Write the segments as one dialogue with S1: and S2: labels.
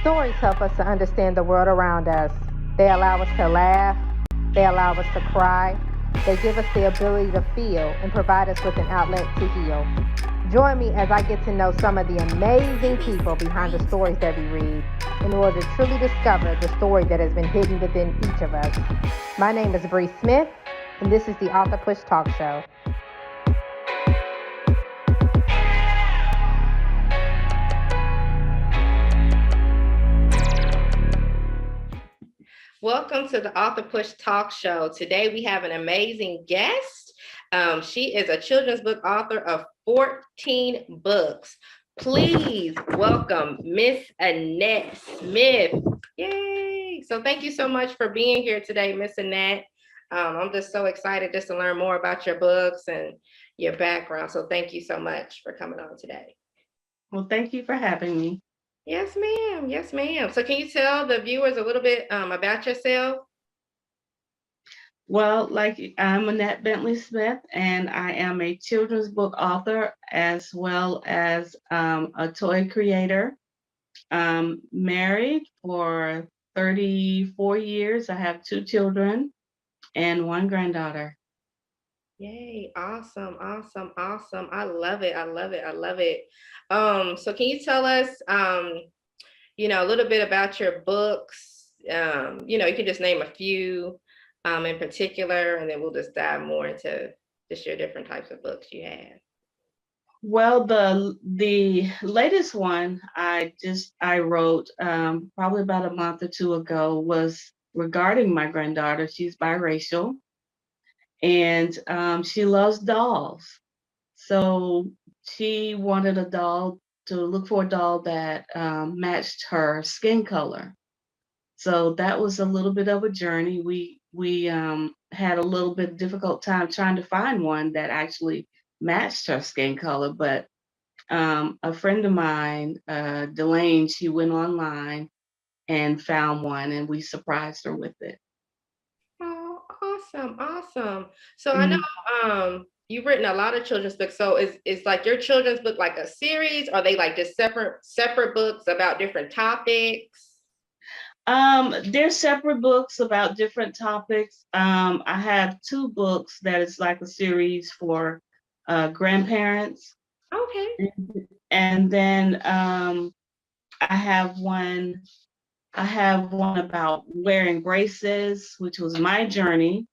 S1: Stories help us to understand the world around us. They allow us to laugh, they allow us to cry, they give us the ability to feel and provide us with an outlet to heal. Join me as I get to know some of the amazing people behind the stories that we read in order to truly discover the story that has been hidden within each of us. My name is Bre Smith, and this is the Author Push Talk Show. Welcome to the Author Push Talk Show. Today we have an amazing guest. She is a children's book author of 14 books. Please welcome Miss Annette Smith. Yay! So thank you so much for being here today, Miss Annette. I'm just so excited just to learn more about your books and your background. So thank you so much for coming on today.
S2: Well, thank you for having me.
S1: Yes, ma'am. Yes, ma'am. So can you tell the viewers a little bit about yourself?
S2: Well, I'm Annette Bentley Smith, and I am a children's book author as well as a toy creator. Married for 34 years. I have 2 children and 1 granddaughter.
S1: Yay, awesome, awesome, awesome. I love it. I love it. I love it. So can you tell us a little bit about your books? You can just name a few in particular, and then we'll just dive more into just your different types of books you have.
S2: Well, the latest one I wrote probably about a month or 2 ago was regarding my granddaughter. She's biracial, and she loves dolls. So she wanted a doll to look for a doll that matched her skin color. So that was a little bit of a journey. We had a little bit difficult time trying to find one that actually matched her skin color, but a friend of mine, Delane, she went online and found one, and we surprised her with it.
S1: Oh, awesome, awesome. So I know you've written a lot of children's books. So is like your children's book like a series? Or are they like just separate books about different topics?
S2: They're separate books about different topics. I have 2 books that is like a series for grandparents,
S1: Okay.
S2: and then I have one. I have one about wearing braces, which was my journey.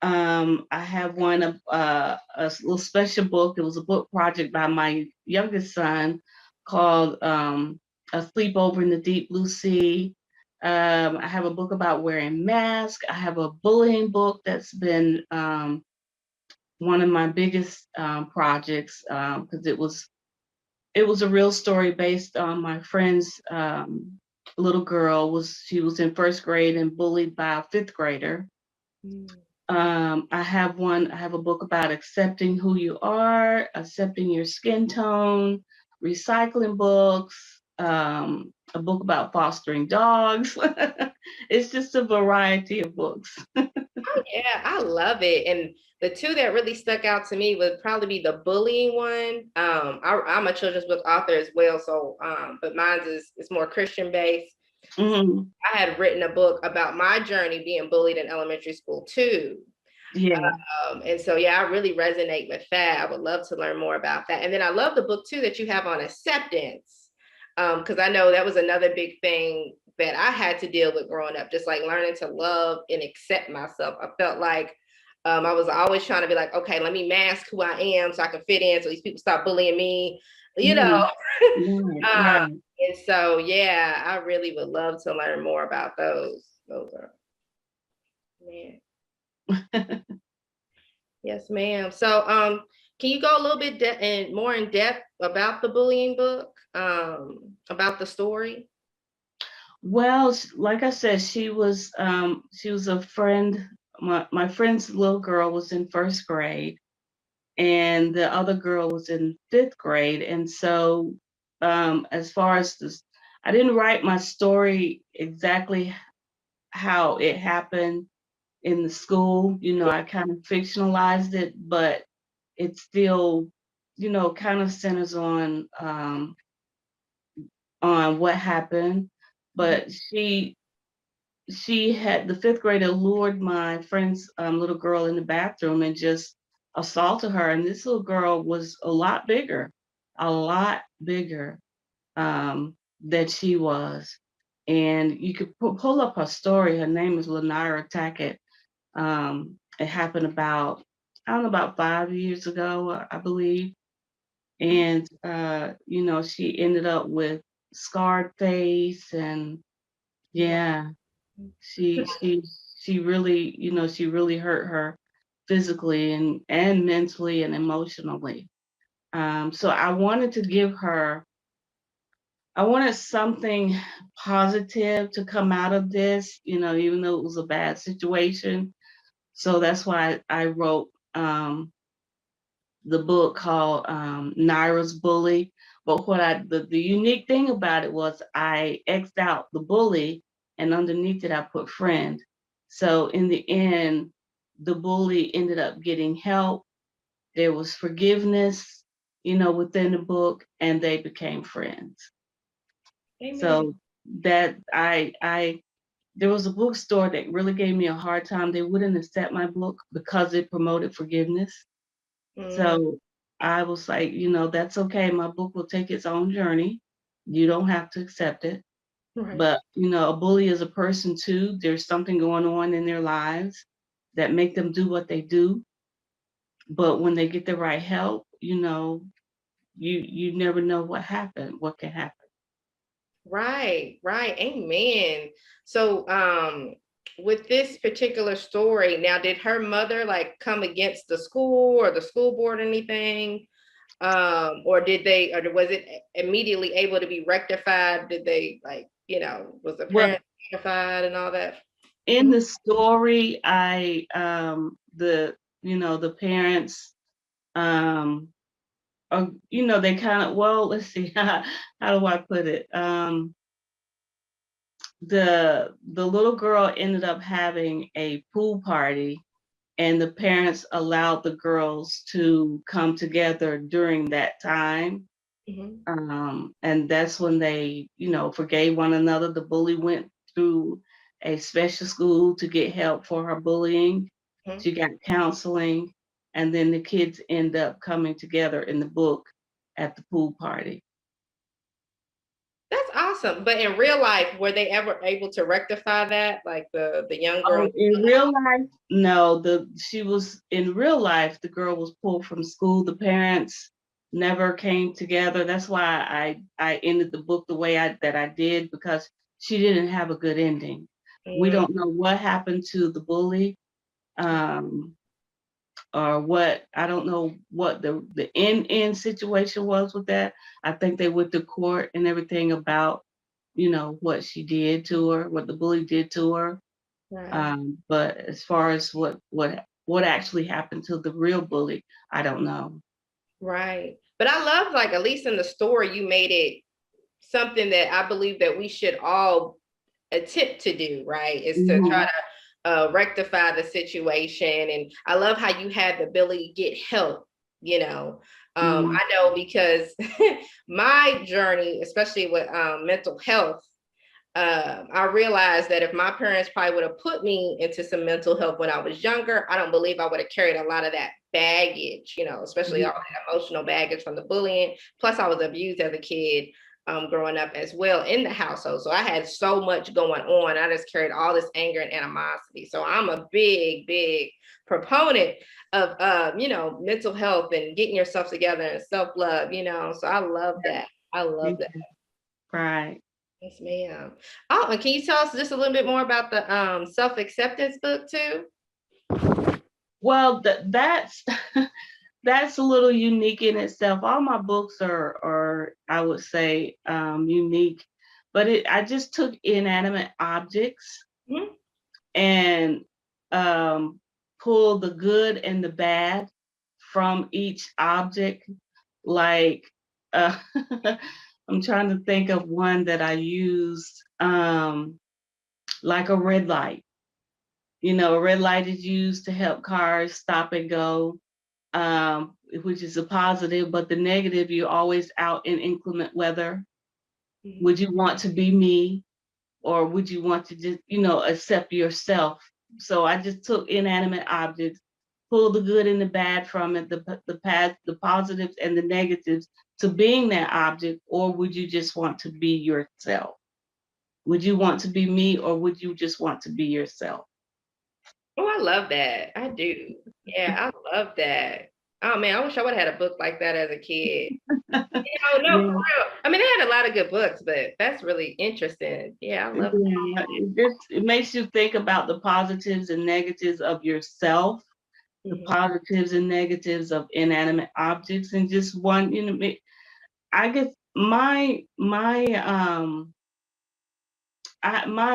S2: I have one of a little special book. It was a book project by my youngest son called "A Sleepover in the Deep Blue Sea." I have a book about wearing masks. I have a bullying book that's been one of my biggest projects because it was a real story based on my friend's little girl. She was in 1st grade and bullied by a 5th grader.
S1: Mm.
S2: I have a book about accepting who you are, accepting your skin tone, recycling books, a book about fostering dogs. It's just a variety of books.
S1: Oh yeah, I love it. And the 2 that really stuck out to me would probably be the bullying one. I'm a children's book author as well, so but mine's is more Christian based.
S2: Mm-hmm.
S1: I had written a book about my journey being bullied in elementary school too.
S2: Yeah.
S1: And so, yeah, I really resonate with that. I would love to learn more about that. And then I love the book too that you have on acceptance, because I know that was another big thing that I had to deal with growing up, just like learning to love and accept myself. I felt like I was always trying to be like, okay, let me mask who I am so I can fit in, so these people stop bullying me, you
S2: Mm-hmm.
S1: know.
S2: Right,
S1: um,
S2: right.
S1: and so, yeah, I really would love to learn more about those. Those are, man. Yes, ma'am. So, can you go a little bit more in depth about the bullying book, about the story?
S2: Well, like I said, she was a friend. My friend's little girl was in 1st grade, and the other girl was in 5th grade. And so, as far as this, I didn't write my story exactly how it happened in the school. I kind of fictionalized it, but it still, kind of centers on what happened. but she had, the fifth grader lured my friend's little girl in the bathroom and just assaulted her. And this little girl was a lot bigger than she was. And you could pull up her story. Her name is Lanira Tackett. It happened about, I don't know, about 5 years ago, I believe. And, she ended up with scarred face, and yeah, she really, she really hurt her physically and mentally and emotionally. So I wanted something positive to come out of this, even though it was a bad situation. So that's why I wrote the book called Naira's Bully. But the unique thing about it was I X'd out the bully, and underneath it I put friend. So in the end, the bully ended up getting help. There was forgiveness, within the book, and they became friends.
S1: Amen.
S2: So that I there was a bookstore that really gave me a hard time. They wouldn't accept my book because it promoted forgiveness.
S1: Mm,
S2: So I was like, that's okay. My book will take its own journey. You don't have to accept it.
S1: right.
S2: But, a bully is a person too. There's something going on in their lives that make them do what they do. But when they get the right help, you never know what can happen.
S1: Right, right. Amen. So, with this particular story, now, did her mother like come against the school or the school board or anything? Or or was it immediately able to be rectified? Did they was the
S2: Well,
S1: parent rectified and all that?
S2: in
S1: Mhm.
S2: the story, the parents, um they kind of, well, let's see, how do I put it? The little girl ended up having a pool party, and the parents allowed the girls to come together during that time.
S1: Mhm.
S2: And that's when they, forgave one another. The bully went through a special school to get help for her bullying.
S1: Mhm.
S2: She got counseling, and then the kids end up coming together in the book at the pool party.
S1: That's awesome. But in real life, were they ever able to rectify that? Like the young girl?
S2: Oh, in real life, no. She was in real life. The girl was pulled from school. The parents never came together. That's why I ended the book the way that I did, because she didn't have a good ending. We
S1: Mm,
S2: don't know what happened to the bully, um, or what. I don't know what the end situation was with that. I think they went to court and everything about what she did to her, what the bully did to her.
S1: right.
S2: But as far as what actually happened to the real bully, I don't know.
S1: Right. But I love, like, at least in the story, you made it something that I believe that we should all attempt to do, right? Is to try
S2: Mhm.
S1: to rectify the situation. And I love how you had the ability to get help, you know.
S2: Mhm.
S1: I know because my journey, especially with mental health, I realized that if my parents probably would have put me into some mental health when I was younger, I don't believe I would have carried a lot of that baggage, especially all the emotional baggage from the bullying. Plus, I was abused as a kid growing up as well in the household. So I had so much going on. I just carried all this anger and animosity. So I'm a big, big proponent of, mental health and getting yourself together and self-love. So I love that. I love that.
S2: Mhm. Right.
S1: Yes, ma'am. Oh, and can you tell us just a little bit more about the self-acceptance book too?
S2: Well, that's that's a little unique in itself. All my books are I would say, unique, but I just took inanimate objects
S1: Mhm.
S2: and um, pulled the good and the bad from each object. Like, uh, I'm trying to think of one that I used, like a red light. A red light is used to help cars stop and go, which is a positive, but the negative, you're always out in inclement weather.
S1: Mhm.
S2: Would you want to be me? or would you want to just, accept yourself? So I just took inanimate objects, pull the good and the bad from it, the positives and the negatives to being that object, or would you just want to be yourself? Would you want to be me, or would you just want to be yourself?
S1: Oh, I love that. I do. Yeah, I love that. Oh man, I wish I would have had a book like that as a kid. No, for
S2: Yeah,
S1: real. I mean, they had a lot of good books, but that's really interesting. Yeah, I love
S2: yeah. It makes you think about the positives and negatives of yourself, the
S1: that.
S2: positives and negatives of inanimate objects, and just one, I guess my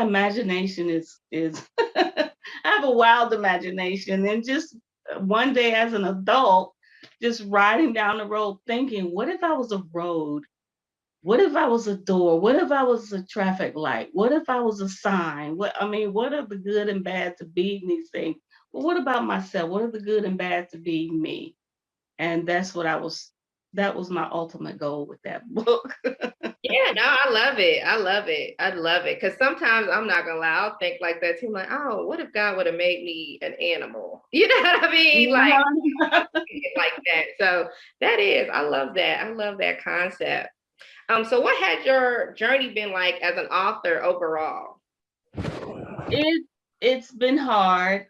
S2: imagination is I have a wild imagination, and just one day as an adult, just riding down the road thinking, what if I was a road? What if I was a door? What if I was a traffic light? What if I was a sign? What are the good and bad to be these things? But what about myself? What are the good and bad to be me? And that was my ultimate goal with that book.
S1: Yeah, no, I love it. I love it. I love it. Because sometimes I'm not gonna lie, I'll think like that too. I'm like, oh, what if God would have made me an animal? You know what I mean? Like that. So I love that. I love that concept. So what had your journey been like as an author overall?
S2: it it's been hard.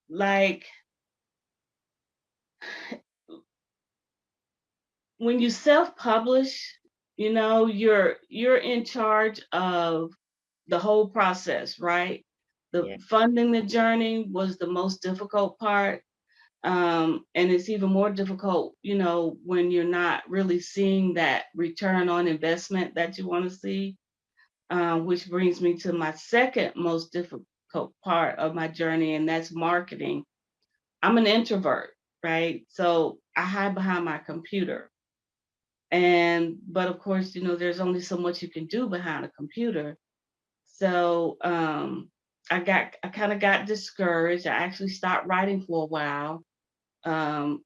S2: Like when you self-publish, you're in charge of the whole process, right? The
S1: Yeah.
S2: funding the journey was the most difficult part. And it's even more difficult, when you're not really seeing that return on investment that you want to see. Which brings me to my second most difficult part of my journey, and that's marketing. I'm an introvert, right? So I hide behind my computer. But of course, there's only so much you can do behind a computer. So I kind of got discouraged. I actually stopped writing for a while. Um,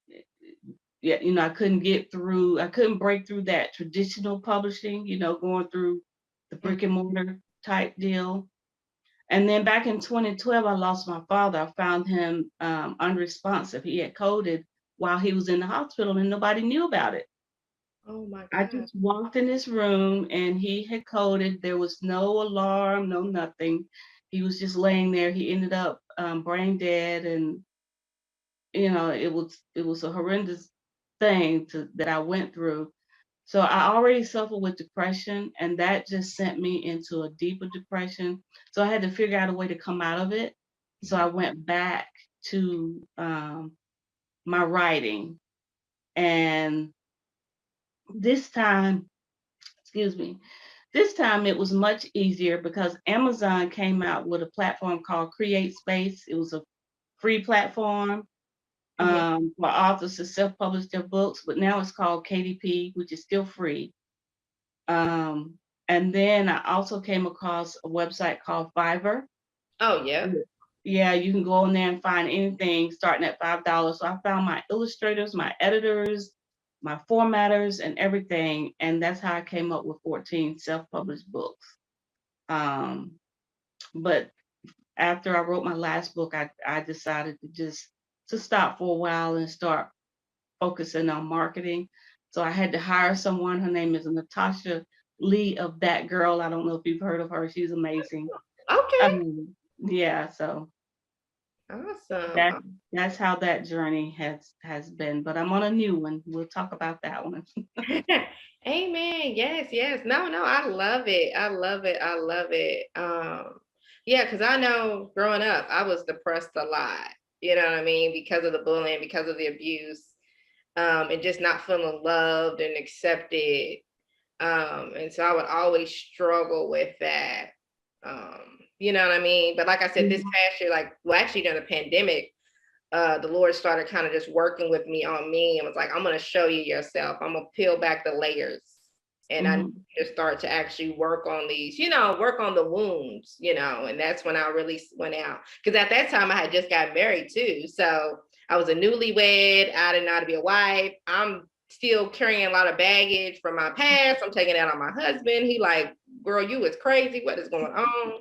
S2: yeah, I couldn't break through that traditional publishing, going through the brick and mortar type deal. And then back in 2012, I lost my father. I found him unresponsive. He had coded while he was in the hospital and nobody knew about it.
S1: Oh my
S2: I
S1: God.
S2: just walked in his room and he had coded. There was no alarm, no nothing. He was just laying there. He ended up brain dead, and it was a horrendous thing that I went through. So I already suffered with depression, and that just sent me into a deeper depression. So I had to figure out a way to come out of it. So I went back to my writing, and this time, excuse me, this time it was much easier because Amazon came out with a platform called Create Space. It was a free platform
S1: Mhm.
S2: for authors to self-publish their books, but now it's called KDP, which is still free. Um, and then I also came across a website called Fiverr.
S1: Oh yeah.
S2: Yeah. Yeah, you can go on there and find anything starting at $5. So I found my illustrators, my editors, my formatters, and everything. And that's how I came up with 14 self-published books. Um, but after I wrote my last book, I decided to stop for a while and start focusing on marketing. So I had to hire someone. Her name is Natasha Lee of That Girl. I don't know if you've heard of her. She's amazing.
S1: Okay.
S2: Yeah, so that
S1: Awesome.
S2: that's how that journey has been. But I'm on a new one. We'll talk about that one.
S1: Amen. Yes, yes. No, no, I love it. I love it. I love it. Yeah, because I know growing up, I was depressed a lot. You know what I mean? Because of the bullying, because of the abuse, and just not feeling loved and accepted. And so I would always struggle with that. You know what I mean? But like I said, this
S2: Mhm.
S1: past year, like, well, actually during the pandemic, the Lord started kind of just working with me on me and was like, I'm going to show you yourself. I'm going to peel back the layers. And I need
S2: Mhm.
S1: to start to actually work on these, work on the wounds, and that's when I really went out. Because at that time I had just got married too. So I was a newlywed. I didn't know how to be a wife. I'm still carrying a lot of baggage from my past. I'm taking that on my husband. He like, girl, you is crazy. What is going on?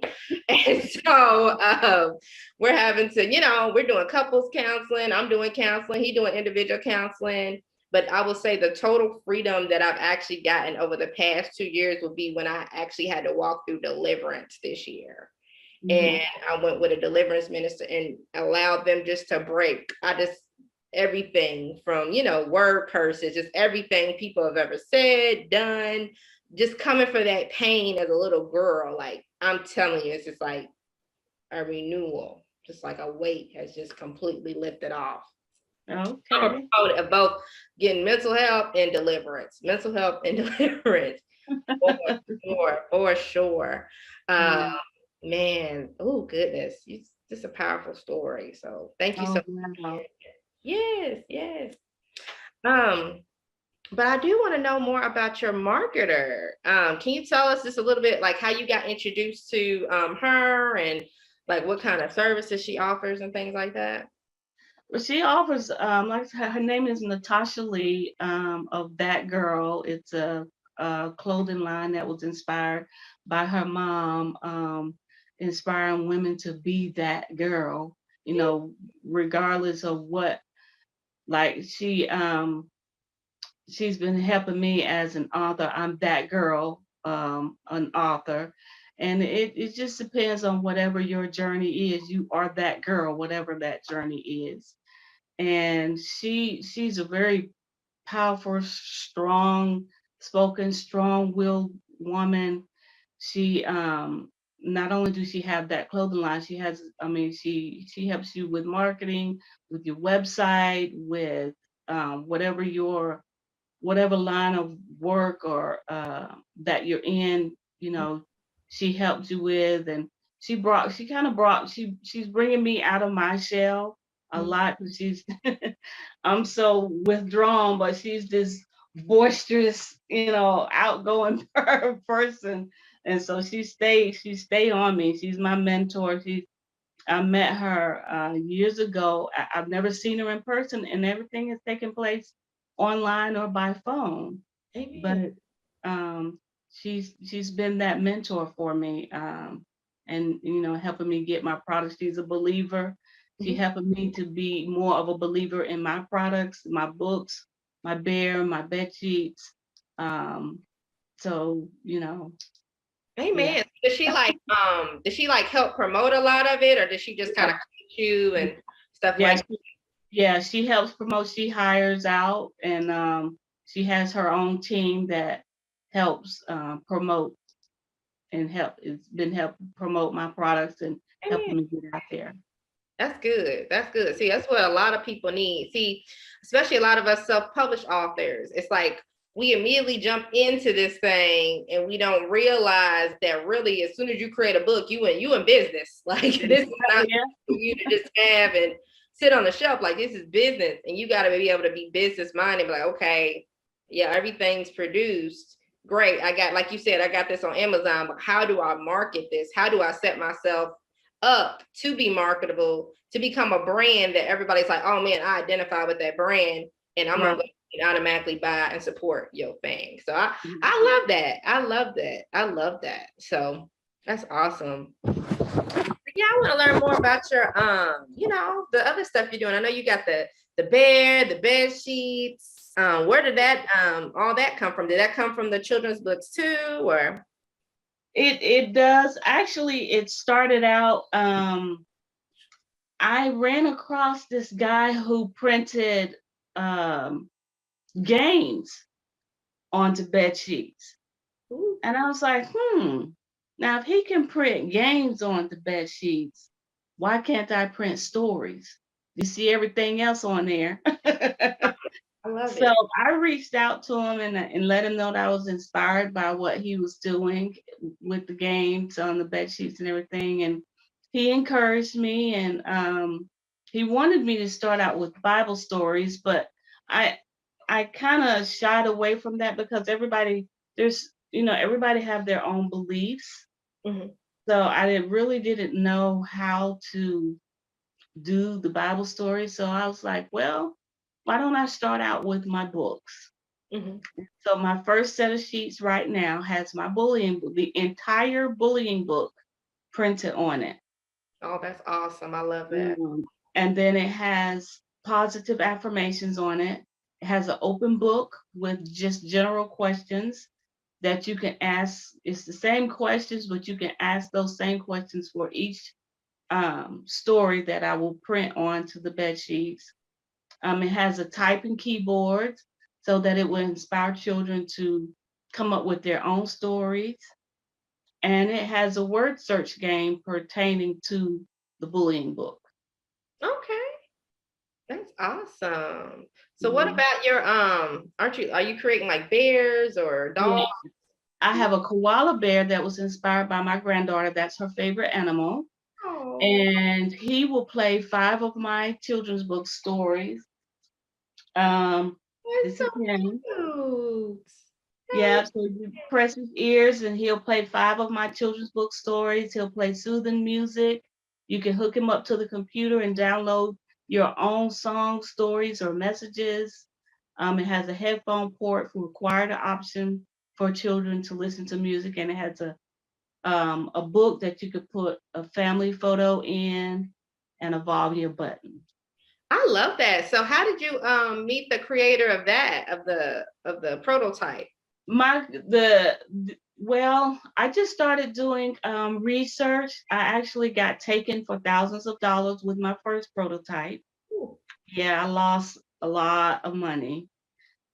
S1: And so we're having to, we're doing couples counseling. I'm doing counseling. He doing individual counseling. But I will say the total freedom that I've actually gotten over the past 2 years will be when I actually had to walk through deliverance this year. And I went with a deliverance minister and allowed them just to break. Everything from, word curses, just everything people have ever said, done, just coming for that pain as a little girl. Like, I'm telling you, it's just like a renewal, just like a weight has just completely lifted off.
S2: Okay.
S1: Of both getting mental health and deliverance, for sure. Man, oh goodness, it's just a powerful story. So thank you so much. Yes. But I do want to know more about your marketer. Can you tell us just a little bit, like how you got introduced to her, and like what kind of services she offers and things like that?
S2: Well, she offers, like her name is Natasha Lee, of That Girl. It's a clothing line that was inspired by her mom, inspiring women to be that girl, regardless of what. Like she's been helping me as an author. I'm that girl, an author. And it just depends on whatever your journey is. You are that girl, whatever that journey is. And she's a very powerful, strong spoken, strong-willed woman. She not only does she have that clothing line, she helps you with marketing, with your website, with whatever whatever line of work or that you're in, she helps you with. And she's bringing me out of my shell a lot, because I'm so withdrawn, but she's this boisterous, outgoing person. And so she stay on me. She's my mentor. I met her years ago. I've never seen her in person, and everything has taken place online or by phone.
S1: Amen.
S2: But she's been that mentor for me, and helping me get my products. She's a believer. She helping me to be more of a believer in my products, my books, my bear, my bed sheets. So yeah.
S1: Amen. Does she like help promote a lot of it, or does she just kind of coach you and stuff
S2: Yeah,
S1: like
S2: she helps promote. She hires out, and she has her own team that helps promote and it's been helping promote my products and
S1: that?
S2: helping me get out there.
S1: That's good. That's good. See, that's what a lot of people need. See, especially a lot of us self-published authors. It's like we immediately jump into this thing and we don't realize that really as soon as you create a book, you in business. Like this is not for you to just have and sit on the shelf. Like this is business, and you got to be able to be business minded. Be like, okay, yeah, everything's produced. Great. I got, like you said, I got this on Amazon, but how do I market this? How do I set myself up to be marketable, to become a brand that everybody's like, oh man, I identify with that brand, and I'm gonna automatically buy and support your thing. So I love that. I love that. So that's awesome. Yeah, I want to learn more about your the other stuff you're doing. I know you got the bed sheets. Where did that all that come from? Did that come from the children's books too, or?
S2: It does. Actually, it started out, I ran across this guy who printed games onto bed sheets. And I was like, now if he can print games onto bed sheets, why can't I print stories? You see everything else on there.
S1: I love
S2: So
S1: it.
S2: I reached out to him and let him know that I was inspired by what he was doing with the games on the bed sheets and everything. And he encouraged me, and he wanted me to start out with Bible stories, but I kind of shied away from that because everybody have their own beliefs. So I really didn't know how to do the Bible story. So I was like, well, why don't I start out with my books?
S1: Mhm.
S2: So my first set of sheets right now has my bullying, the entire bullying book printed on it.
S1: Oh, that's awesome. I love that.
S2: And then it has positive affirmations on it. It has an open book with just general questions that you can ask. It's the same questions, but you can ask those same questions for each story that I will print onto the bed sheets. It has a typing keyboard so that it will inspire children to come up with their own stories. And it has a word search game pertaining to the bullying book.
S1: Okay, that's awesome. So what
S2: Mhm.
S1: about your are you creating like bears or
S2: Yeah,
S1: dogs?
S2: I have a koala bear that was inspired by my granddaughter. That's her favorite animal.
S1: Oh,
S2: And he will play 5 of my children's book stories. Um,
S1: that's
S2: this
S1: so
S2: is him.
S1: cute. That
S2: Yeah, so you press his ears and he'll play 5 of my children's book stories. He'll play soothing music. You can hook him up to the computer and download your own songs, stories, or messages. It has a headphone port for required option for children to listen to music, and it has a book that you could put a family photo in and a volume button.
S1: I love that. So how did you meet the creator of that of the prototype?
S2: Well, I just started doing research. I actually got taken for thousands of dollars with my first prototype.
S1: Ooh.
S2: Yeah, I lost a lot of money,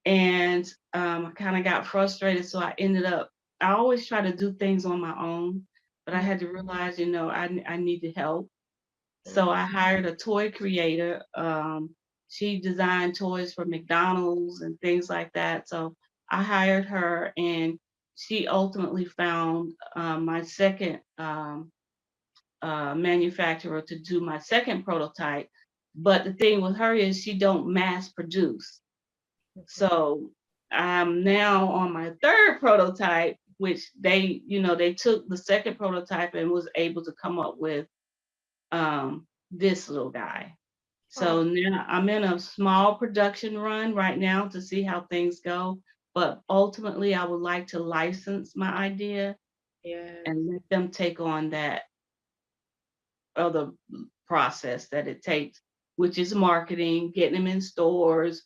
S2: and I kind of got frustrated. So I ended up. I always try to do things on my own, but I had to realize, I needed help. So I hired a toy creator. She designed toys for McDonald's and things like that. So I hired her, and she ultimately found my second manufacturer to do my second prototype. But the thing with her is she don't mass produce. So I'm now on my third prototype, which they took the second prototype and was able to come up with this little guy.
S1: Oh,
S2: So now I'm in a small production run right now to see how things go. But ultimately, I would like to license my idea
S1: yes.
S2: and let them take on that other process that it takes, which is marketing, getting them in stores.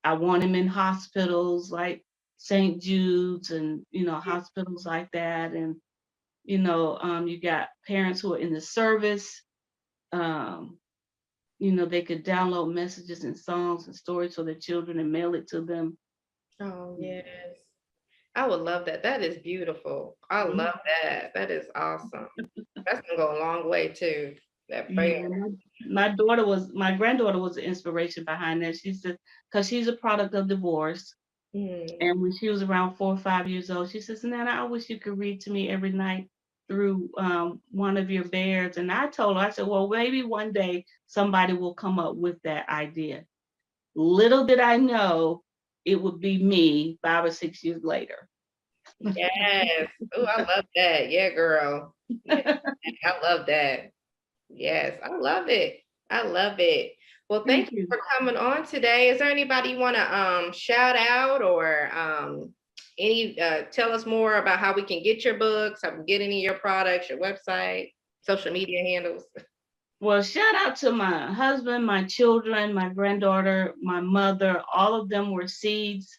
S2: I want them in hospitals like St. Jude's and hospitals like that. And you got parents who are in the service. Um, they could download messages and songs and stories for their children and mail it to them.
S1: Oh, yes. I would love that. That is beautiful. I
S2: Mhm.
S1: love that. That is awesome. That's gonna go a long way too. That
S2: Yeah,
S1: prayer.
S2: my granddaughter was the inspiration behind that. She said, because she's a product of divorce.
S1: Mm.
S2: And when she was around 4 or 5 years old, she says, Nana, I wish you could read to me every night through one of your bears. And I told her, I said, well, maybe one day somebody will come up with that idea. Little did I know it would be me 5 or 6 years later.
S1: Yes. Oh, I love that. Yeah, girl. Yeah, I love that. Yes, I love it. I love it. Well, thank
S2: Thank
S1: you
S2: you.
S1: for coming on today. Is there anybody you want to shout out or any tell us more about how we can get your books, how we can get any of your products, your website, social media handles?
S2: Well, shout out to my husband, my children, my granddaughter, my mother. All of them were seeds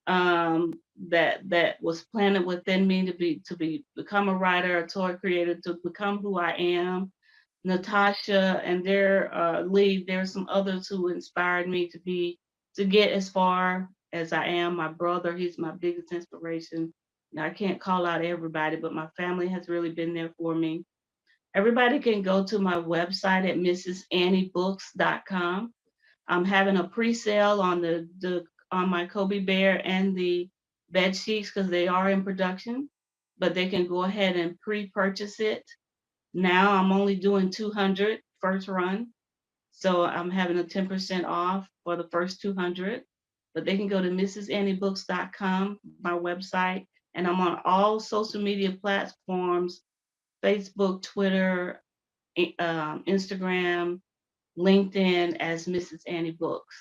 S2: that was planted within me to become a writer, a toy creator, to become who I am. Natasha and their lead. There's some others who inspired me to get as far as I am. My brother, he's my biggest inspiration. Now, I can't call out everybody, but my family has really been there for me. Everybody can go to my website at mrsannybooks.com. I'm having a pre-sale on the on my Kobe Bear and the bed sheets because they are in production, but they can go ahead and pre-purchase it. Now I'm only doing 200 first run, so I'm having a 10% off for the first 200. But they can go to mrsannybooks.com, my website, and I'm on all social media platforms: Facebook, Twitter, Instagram, LinkedIn as Mrs. Annie Books.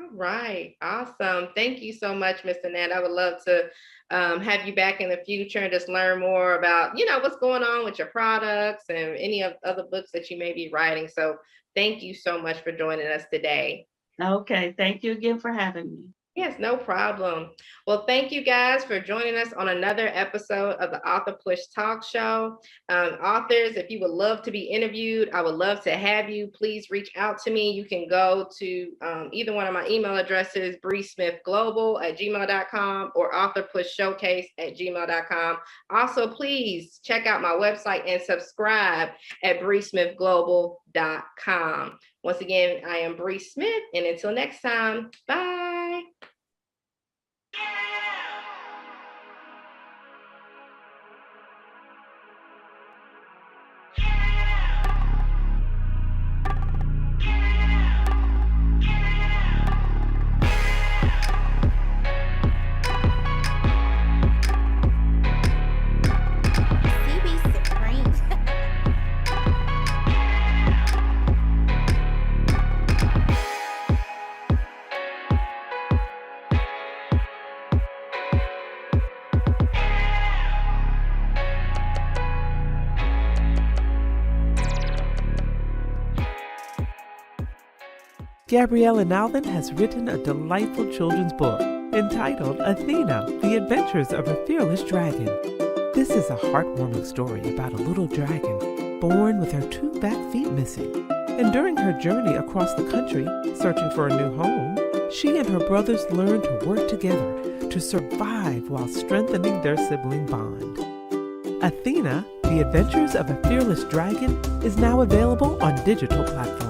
S1: All right, awesome. Thank you so much, Mr. Nat. I would love to have you back in the future and just learn more about, what's going on with your products and any of other books that you may be writing. So thank you so much for joining us today.
S2: Okay, thank you again for having me.
S1: Yes, no problem. Well, thank you guys for joining us on another episode of the Author Push Talk Show. Authors, if you would love to be interviewed, I would love to have you. Please reach out to me. You can go to either one of my email addresses, bresmithglobal@gmail.com or authorpushshowcase@gmail.com. Also, please check out my website and subscribe at bresmithglobal.com. Once again, I am Bre Smith, and until next time, bye.
S3: CB Supreme.
S4: Gabriella Nalvin has written a delightful children's book entitled Athena, The Adventures of a Fearless Dragon. This is a heartwarming story about a little dragon born with her two back feet missing. And during her journey across the country, searching for a new home, she and her brothers learn to work together to survive while strengthening their sibling bond. Athena, The Adventures of a Fearless Dragon is now available on digital platforms.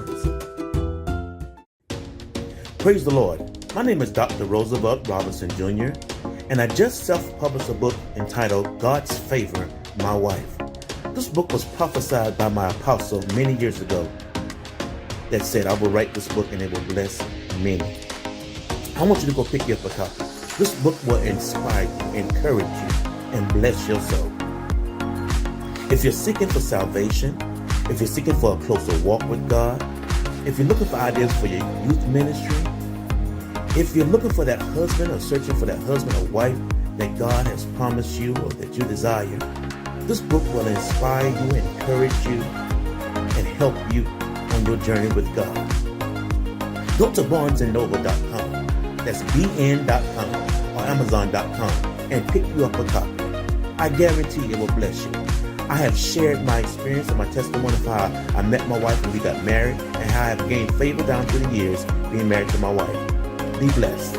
S5: Praise the Lord. My name is Dr. Roosevelt Robinson Jr., and I just self-published a book entitled God's Favor, My Wife. This book was prophesied by my apostle many years ago that said, I will write this book and it will bless many. I want you to go pick you up a copy. This book will inspire you, encourage you, and bless your soul. If you're seeking for salvation, if you're seeking for a closer walk with God, if you're looking for ideas for your youth ministry, if you're looking for that husband or searching for that husband or wife that God has promised you or that you desire, this book will inspire you, encourage you, and help you on your journey with God. Go to barnesandnoble.com, that's bn.com or amazon.com, and pick you up a copy. I guarantee it will bless you. I have shared my experience and my testimony of how I met my wife and we got married, and how I have gained favor down through the years being married to my wife. Be blessed.